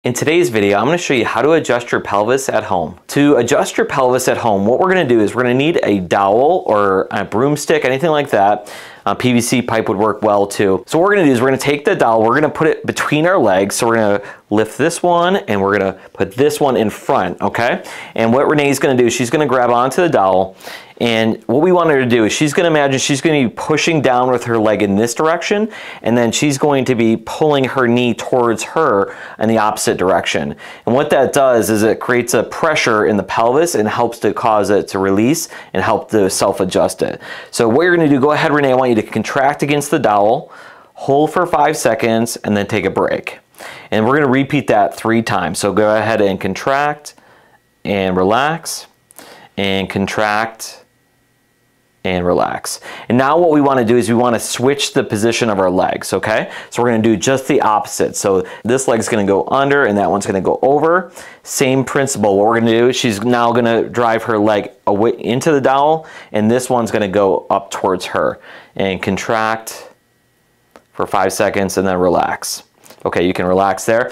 In today's video, I'm going to show you how to adjust your pelvis at home. To adjust your pelvis at home, what we're going to do is we're going to need a dowel or a broomstick, anything like that. PVC pipe would work well too. So what we're going to do is we're going to take the dowel, we're going to put it between our legs. So we're going to lift this one and we're going to put this one in front, okay? And what Renee's going to do is she's going to grab onto the dowel, and what we want her to do is she's going to imagine she's going to be pushing down with her leg in this direction, and then she's going to be pulling her knee towards her in the opposite direction. And what that does is it creates a pressure in the pelvis and helps to cause it to release and help to self-adjust it. So what you're going to do, go ahead, Renee, I want you to contract against the dowel, hold for 5 seconds, and then take a break. And we're going to repeat that 3 times. So go ahead and contract and relax and contract and relax. And now what we want to do is we want to switch the position of our legs, okay? So we're going to do just the opposite. So this leg's going to go under and that one's going to go over. Same principle. What we're going to do is she's now going to drive her leg away into the dowel, and this one's going to go up towards her. And contract for 5 seconds and then relax. Okay, you can relax there.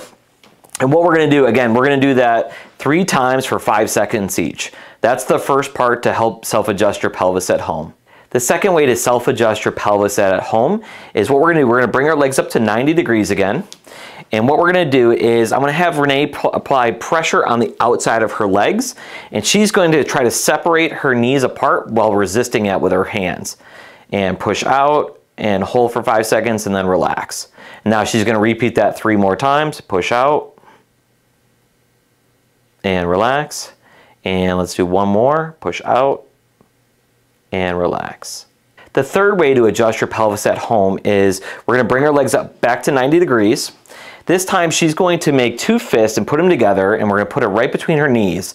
And what we're going to do, again, we're going to do that 3 times for 5 seconds each. That's the first part to help self-adjust your pelvis at home. The second way to self-adjust your pelvis at home is what we're going to do. We're going to bring our legs up to 90 degrees again. And what we're going to do is I'm going to have Renee apply pressure on the outside of her legs, and she's going to try to separate her knees apart while resisting it with her hands. And push out and hold for 5 seconds and then relax. Now she's going to repeat that 3 more times. Push out and relax. And let's do 1 more. Push out and relax. The third way to adjust your pelvis at home is we're going to bring our legs up back to 90 degrees. This time she's going to make 2 fists and put them together, and we're going to put it right between her knees.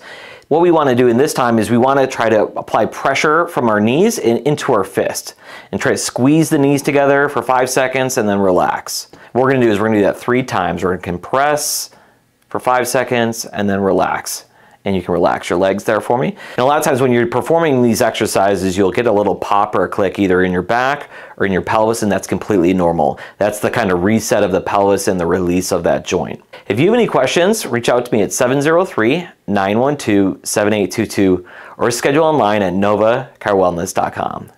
What we want to do in this time is we want to try to apply pressure from our knees into our fist and try to squeeze the knees together for 5 seconds and then relax. What we're going to do is we're going to do that 3 times. We're going to compress for 5 seconds and then relax. And you can relax your legs there for me. And a lot of times when you're performing these exercises, you'll get a little pop or a click either in your back or in your pelvis, and that's completely normal. That's the kind of reset of the pelvis and the release of that joint. If you have any questions, reach out to me at 703-912-7822 or schedule online at novacarwellness.com.